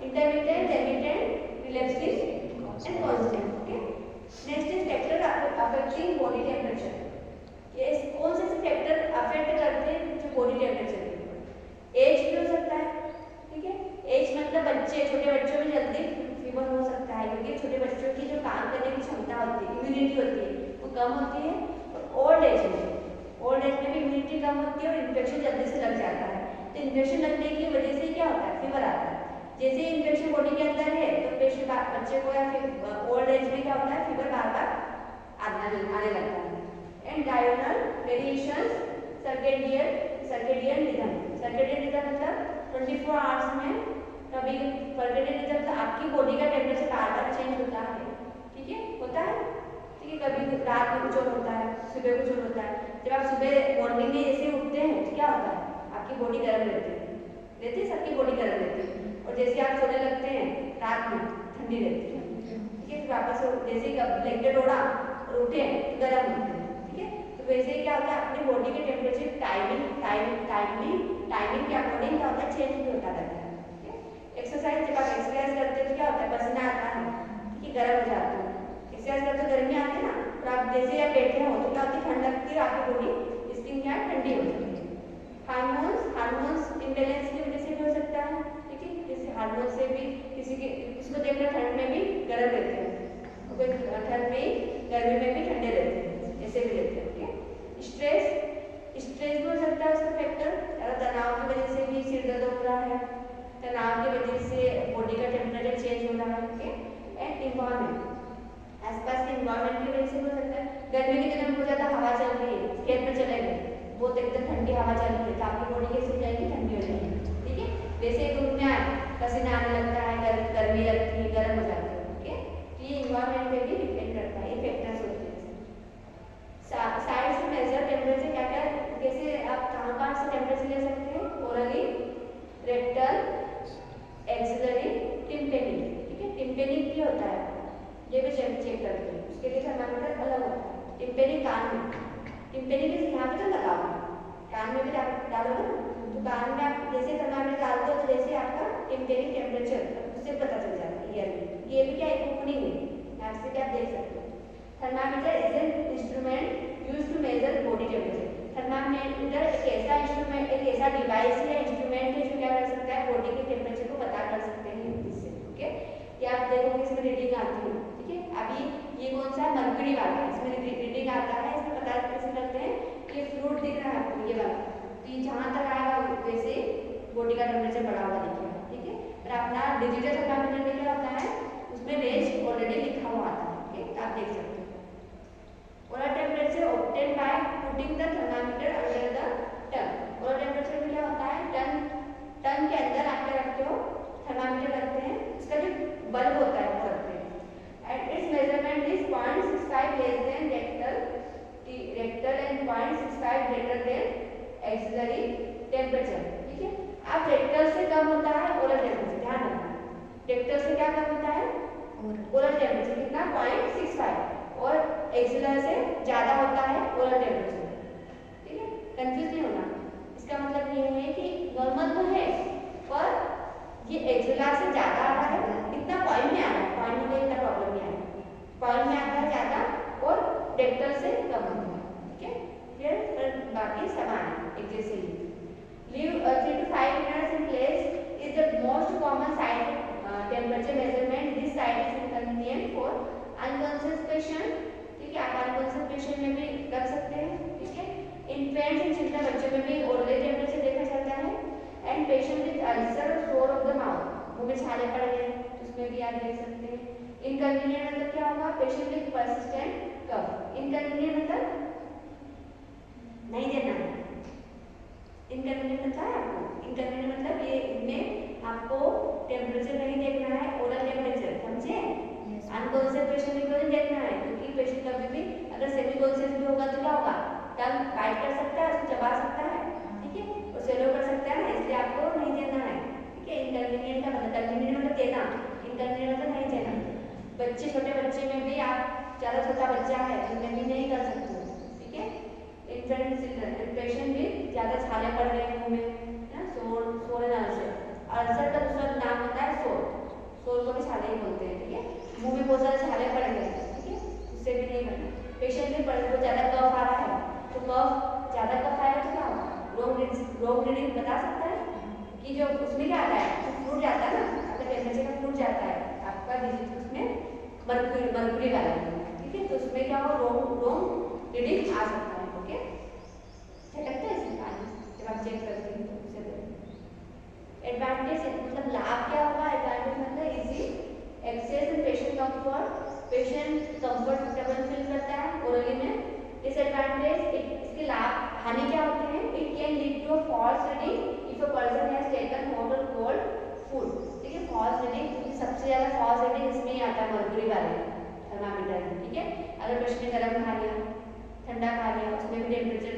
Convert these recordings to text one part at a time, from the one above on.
intermittent, remittent, relapsive and constant. Okay. Next is factor affecting body temperature. ये कौन से factor affect करते हैं जो बॉडी टेम्परेचर को? एज भी हो सकता है, ठीक है। एज मतलब बच्चे, छोटे बच्चों में जल्दी फीवर हो सकता है क्योंकि छोटे बच्चों की जो काम करने की क्षमता होती है, इम्यूनिटी होती है, वो कम होती है। और ओल्ड एज में भी इम्यूनिटी कम होती है और इन्फेक्शन जल्दी से लग जाता है। तो इन्फेक्शन लगने की वजह से क्या होता है? फीवर आता है। जैसे ही इन्फेक्शन बॉडी के अंदर है तो पेशेंट बच्चे को या फिर ओल्ड एज में क्या होता है? फीवर बार बार आने लगता है। And diagonal variations circadian rhythm मतलब 24 आवर्स में कभी सर्केडियन रिदम मतलब आपकी बॉडी का टेम्परेचर बार बार चेंज होता है, ठीक है, होता है, ठीक है। कभी रात में कुछ और होता है, सुबह कुछ और होता है। जब आप सुबह मॉर्निंग में जैसे उठते हैं तो क्या होता है? आपकी बॉडी गर्म रहती है, सबकी बॉडी गर्म रहती है। और जैसे आप सोने लगते हैं रात में ठंडी रहती है, ठीक है। फिर वापस जैसे ब्लैंकेट ओढ़ा और उठे तो गर्म होते हैं, ठीक है। तो वैसे ही क्या होता है? अपनी बॉडी के टेम्परेचर टाइमिंग के अकॉर्डिंग क्या होता है? चेंज भी होता रहता है, ठीक है। एक्सरसाइज, जब आप एक्सरसाइज करते हैं तो क्या होता है? पसीना आता है, ठीक है, गर्म हो जाते हैं। एक्सरसाइज करते तो गर्मी आती है ना, तो आप जैसे आप बैठे हो तो क्या होती है? ठंड लगती है, आपकी बॉडी स्किन क्या है? ठंडी हो जाती है। हार्मोन्स इम्बैलेंस की वजह से भी हो सकता है, ठीक है। जैसे हार्मोन से भी किसको देखना ठंड में भी गर्म रहते हैं, कोई ठंड में गर्मी में भी ठंडे रहते हैं, ऐसे भी रहते हैं, ठीक है। स्ट्रेस भी हो सकता है उसका फैक्टर। तनाव की वजह से भी सिर दर्द हो रहा है, तनाव की वजह से बॉडी का टेम्परेचर चेंज हो रहा है, ठीक है। एंड इन्वायरमेंट, आसपास के इन्वायरमेंट की वजह से भी हो सकता है। गर्मी के दिनों में बहुत ज़्यादा हवा चल रही है, खेत में चले गए, बहुत एकदम ठंडी हवा चल रही है तो आपकी बॉडी कैसे हो जाएगी? ठंडी हो जाएगी, ठीक है। वैसे धूप में आए पसीना आने लगता है, गर्मी लगती है, गर्म हो जाती है, ठीक है। तो ये इन्वायरमेंट पे भी डिपेंड करता है, ये फैक्टर्स होते हैं। साइड से मेजर टेम्परेचर क्या क्या, जैसे आप कहाँ से टेम्परेचर ले सकते हैं? ओरली, रेक्टल, एक्सिलरी, टिम्पेनिक, ठीक है। टिम्पेनिक भी होता है, ये भी चेक करते हैं, उसके लिए थर्मामीटर अलग होता है। टिम्पेनिक कान में, टिम्पेनिक यहाँ पे तो लगाओ, कान में भी डालोगे ना, तो कान में आप जैसे थर्मामीटर डालते हो तो जैसे आपका टिम्पेनिक टेम्परेचर उससे पता चल जाता है ईयर में। ये भी क्या एक ओपनिंग है, यहाँ से भी आप देख सकते हो। Thermometer is an instrument used to measure body temperature. Thermometer एक ऐसा इंस्ट्रूमेंट, एक ऐसा डिवाइस या इंस्ट्रूमेंट है जो क्या कर सकता है? बॉडी के टेम्परेचर को पता कर सकते हैं इससे, ओके। ये आप देखोगे इसमें रीडिंग आती है, ठीक है। अभी ये कौन सा? मर्क्यूरी वाला है, इसमें रीडिंग आता है। इसमें पता कैसे करते हैं? कि फ्लूइड दिख रहा है आपको ये वाला, तो ये जहाँ तक आएगा वैसे बॉडी का टेम्परेचर बढ़ा हुआ दिखेगा, ठीक है। और अपना डिजिटल थर्मामीटर में क्या होता है? उसमें रेंज ऑलरेडी लिखा हुआ आता है, ठीक है, आप देख सकते हो। Oral temperature obtain by putting the thermometer under the tongue. Oral temperature में क्या होता है? टंग के अंदर आप क्या रखते हो? थर्मामीटर रखते हैं, इसका जो बल्ब होता है वो रखते हैं। And it's measurement is 0.65 less than rectal and 0.65 greater than axillary temperature, ठीक है। अब रेक्टल से कम होता है ओरल टेम्परेचर, ध्यान रखना। रेक्टल से क्या कम होता है? ओरल टेम्परेचर कितना? 0.65। और एक्सिलर से ज्यादा होता है ओरल टेम्परेचर, ठीक है। कंफ्यूज नहीं होना, इसका मतलब ये है कि नॉर्मल तो है पर ये एक्सिलर से ज्यादा आ रहा है, इतना पॉइंट में आ रहा है, पॉइंट में इतना प्रॉब्लम नहीं आ रहा है, पॉइंट में आता है ज्यादा और रेक्टल से कम होता है, ठीक है। फिर बाकी समान है एक जैसे ही। Leave 3 to 5 minutes in place is the most common side temperature measurement. This side is inconvenient for unconscious patient, ठीक है। आप अनकॉन्शियस पेशेंट में भी कर सकते हैं, ठीक है। इन्फेंट्स एंड चिल्ड्रन बच्चों में भी ओरल टेम्परेचर देखा जाता है। एंड पेशेंट विद अल्सर और सोर ऑफ द माउथ, मुंह में छाले पड़ गए उसमें भी आप देख सकते हैं। इनकन्वीनियंट मतलब क्या होगा? Patient with persistent cough. Inconvenient मतलब नहीं देना है, इनकन्वीनियंट मतलब आपको, इनकन्वीनियंट मतलब ये इनमें आपको टेम्परेचर नहीं देखना है, ओरल टेम्परेचर, समझे। अनकॉन्शियस पेशेंट को नहीं देखना है क्योंकि पेशेंट कभी भी अगर सेमी कॉन्शियस भी होगा तो क्या होगा? टंग बाइट कर सकता है, उसको चबा सकता है, ठीक है, और स्वेलो कर सकता है ना, इसलिए आपको नहीं देना है, ठीक है। इनकन्वीनियंट का मतलब, कन्वीनियंट मतलब देना, इनकन्वीनियंट मतलब नहीं देना। बच्चे, छोटे बच्चे में भी आप ज़्यादा छोटा बच्चा है उनमें भी नहीं कर सकते, ठीक है। इन्फेंट चिल्ड्रन, पेशेंट भी ज़्यादा छाले पड़ गए मुँह में, सोर अल्सर। अल्सर का दूसरा नाम होता है सोर। ये जो उसमें क्या आता है, फ्रूट जाता है ना, अगर टेम्परेचर का फ्रूट जाता है आपका डिजिट उसमें मर्क्यूरी वाला, ठीक है, तो उसमें क्या हो रोम रीडिंग आ सकता है। ओके, लगता है इसमें पानी जब आप चेक करते हैं तो उससे एडवांटेज मतलब लाभ क्या होगा, एडवांटेज मतलब easy access and patient comfort, patient comfortable feel करता है ओरली में। डिसएडवांटेज इसके लाभ हानि क्या होते हैं, it can lead to false reading if a person has taken hot और कोल्ड फूड, ठीक है, फॉल्स रीडिंग क्योंकि सबसे ज्यादा फॉल्स रीडिंग इसमें ही आता है मर्क्यूरी वाले थर्मामीटर में, ठीक है। अगर पेशेंट ने गर्म खा लिया, ठंडा खा लिया, उसमें भी टेम्परेचर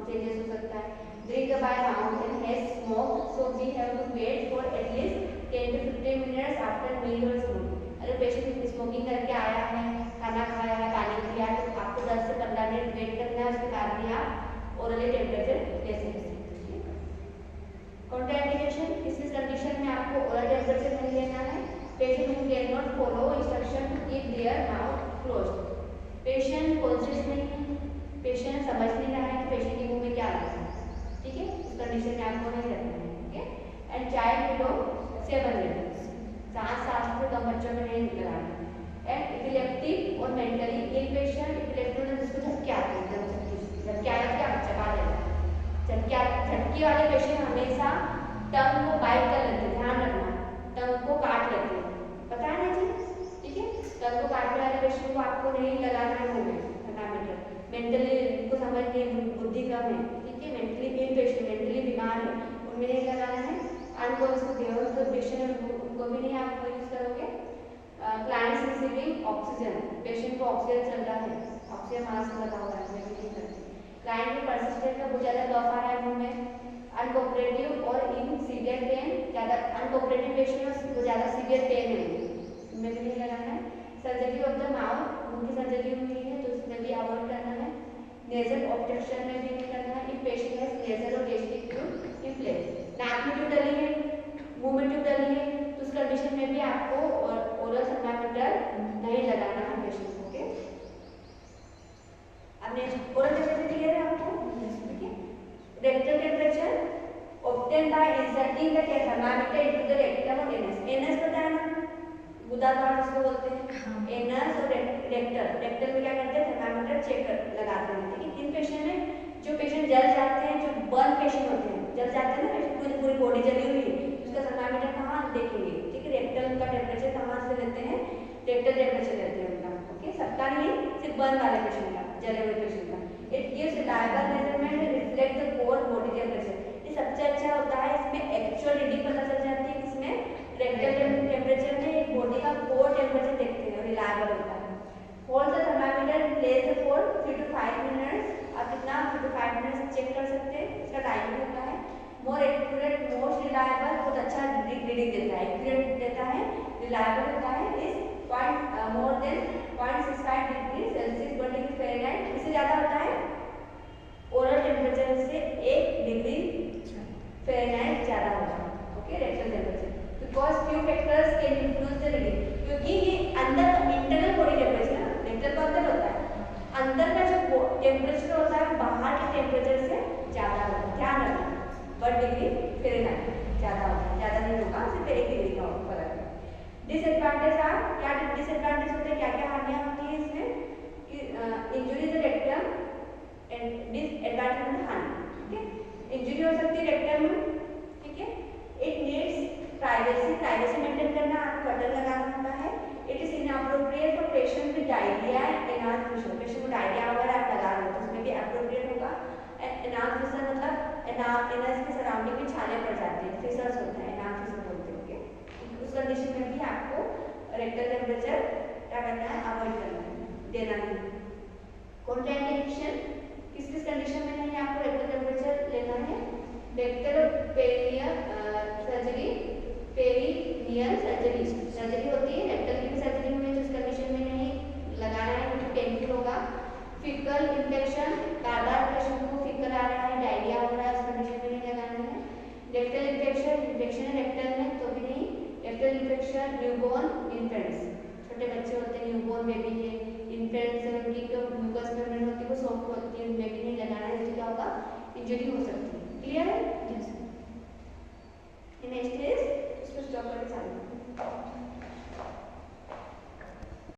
चेंजेस हो सकता है। Drink by mouth and has smoke so we have to wait for at least 10 to 15 minutes after meal और स्मोकिंग। अगर पेशेंट स्मोकिंग करके आया है, खाना खाया है, पानी पिया है, तो आपको 10 से 15 मिनट वेट करना है, उसके बाद भी आप ओरली टेम्परेचर ले सकते हैं। कॉन्ट्राइंडिकेशन, इस कंडीशन में आपको ओरल टेम्परेचर नहीं लेना है। Patient who can not follow instruction to keep their mouth closed, patient conscious नहीं है, पेशेंट समझ नहीं रहा है कि पेशेंट के मुंह में क्या लगा है, ठीक है, इस कंडीशन में आपको नहीं रखना है, ठीक है। एंड चाइल्ड बिलो 7 ईयर्स, 7 साल से कम बच्चों में नहीं लगाना। एंड इपिलेप्टिक और मेंटली इल पेशेंट, इपिलेप्टिक मतलब जिसको झटके आते हैं, झटके आए तो क्या चबा देगा, झटके वाले पेशेंट हमेशा टंग को बाइट कर लेते हैं, ध्यान रखना, टंग को काट लेते हैं, पता है ना जी, ठीक है, टंग को काटने वाले पेशेंट को आपको नहीं लगाना है मुंह में थर्मामीटर। मेंटली को समझ नहीं, बुद्धि कम है, ठीक है, मेंटली इल पेशेंट, मेंटली बीमार है, उनमें नहीं लगाना है। अनकॉन्शियस तो पेशेंट उनको भी नहीं आप यूज करोगे। क्लाइंट्स रिसीविंग ऑक्सीजन, पेशेंट को ऑक्सीजन चल रहा है, ऑक्सीजन मास्क लगा हुआ है, मैं भी नहीं करती। क्लाइंट में परसिस्टेंट का बहुत ज़्यादा कफ आ रहा है मुंह में, अनकोऑपरेटिव और इन सीवियर पेन, ज़्यादा अनकोऑपरेटिव पेशेंट को ज़्यादा सीवियर पेन है, उनमें भी नहीं लगाना है। सर्जरी ऑफ द माउथ, उनकी सर्जरी हुई है तो उसमें भी अवॉइड करना है। नेजल ऑब्स्ट्रक्शन में भी नहीं करना है। इफ पेशेंट हैज नेजल और गेस्ट्रिक ट्यूब इन प्लेस, नाक में ट्यूब डली है, मुंह में ट्यूब डली है, तो उस कंडीशन में भी आपको ओरल थर्मामीटर नहीं लगाना है पेशेंट को, ओके। अब नेक्स्ट ओरल टेम्परेचर क्लियर है आपको, ठीक है। Rectal temperature obtain bye inserting the thermometer into the rectum और एनस, एनस पता है ना, गुदाद्वार जिसको बोलते हैं, एनस और रेक्टल में क्या करते हैं, थर्मामीटर चेक लगाते हैं, ठीक है। किन पेशेंट में, जो पेशेंट जल जाते हैं, जो बर्न पेशेंट होते हैं, जल जाते हैं ना पेशेंट, पूरी बॉडी जली हुई है, उसका थर्मामीटर कहाँ देखेंगे, ठीक है, रेक्टल का टेम्परेचर कहाँ से लेते हैं, रेक्टल टेम्परेचर लेते हैं उनका, ओके। सबका नहीं, सिर्फ बर्न वाले पेशेंट का, जले हुए पेशेंट का। It gives reliable measurement and reflect the core body temperature, ये सबसे अच्छा होता है, इसमें एक्चुअल रीडिंग पता चल जाती है, इसमें रेक्टल टेम्परेचर में एक बॉडी का कोर टेम्परेचर देखते हैं, रिलायबल होता है। Hold the thermometer in place for 3 to 5 minutes, आप कितना 3 to 5 मिनट्स चेक कर सकते हैं, इसका टाइमिंग होता है। मोर एक्यूरेट, मोस्ट रिलायबल, बहुत अच्छा रीडिंग देता है, एक्यूरेट देता है, रिलायबल होता है, is more than 0.65 degree Celsius पर डिग्री फ़ारेनहाइट, इससे ज़्यादा होता है ओरल टेम्परेचर से 1 डिग्री फ़ारेनहाइट ज़्यादा होगा, okay, rectal temperature. Because few factors can influence the reading, क्योंकि ये अंदर इंटरनल बॉडी टेम्परेचर है, रेक्टल का अंदर होता है, अंदर का जो टेम्परेचर होता है बाहर के टेम्परेचर से ज़्यादा होता है, ध्यान रखना, 1 डिग्री फ़ारेनहाइट ज़्यादा होता है, ज़्यादा नहीं होगा, सिर्फ 1 डिग्री का फर्क है। डिसएडवांटेज आर, क्या डिसएडवांटेज होते हैं, क्या क्या हानियाँ होती है इसमें, injury the rectum and disadvantage मतलब हानि, ठीक है, इंजुरी हो सकती है रेक्टम में, ठीक है। इट नीड्स प्राइवेसी मेंटेन करना, आपको बटन लगाना होता है। It is inappropriate for patient with diarrhoea and anal fissure, patient को डायरिया वगैरह आप लगा रहे हो तो उसमें भी अप्रोप्रिएट होगा। एनाल फिशर मतलब एनस के सराउंडिंग में छाले पड़ जाते हैं, फिशर्स होता है, एनाल फिशर बोलते हैं, ओके। उस कंडीशन में भी आपको रेक्टल टेम्परेचर क्या करना है, अवॉइड करना है, देना नहीं। कॉन्ट्राइंडिकेशन, किस किस कंडीशन में नहीं आपको रेक्टल टेम्परेचर लेना है, rectal perineal surgery, perineal surgery, surgery होती है, रेक्टल की भी सर्जरी हुई है, जिस कंडीशन में नहीं लगाना है क्योंकि पेनफुल होगा। फीकल इन्फेक्शन, बार-बार पेशेंट को फीकल आ रहा है, डायरिया हो रहा है, उस कंडीशन में नहीं लगाना है। रेक्टल इन्फेक्शन है रेक्टल में तो भी नहीं। रेक्टल इन्फेक्शन न्यूबॉर्न इन्फेंट्स, छोटे बच्चे होते हैं, न्यूबॉर्न बेबी के इन्फेंट्स, उनकी जो म्यूकस मेम्ब्रेन होती है वो सॉफ्ट होती है, उनमें भी नहीं लगाना है, इससे क्या होगा, इंजरी हो सकती है। क्लियर है? स्टॉप करके चालू।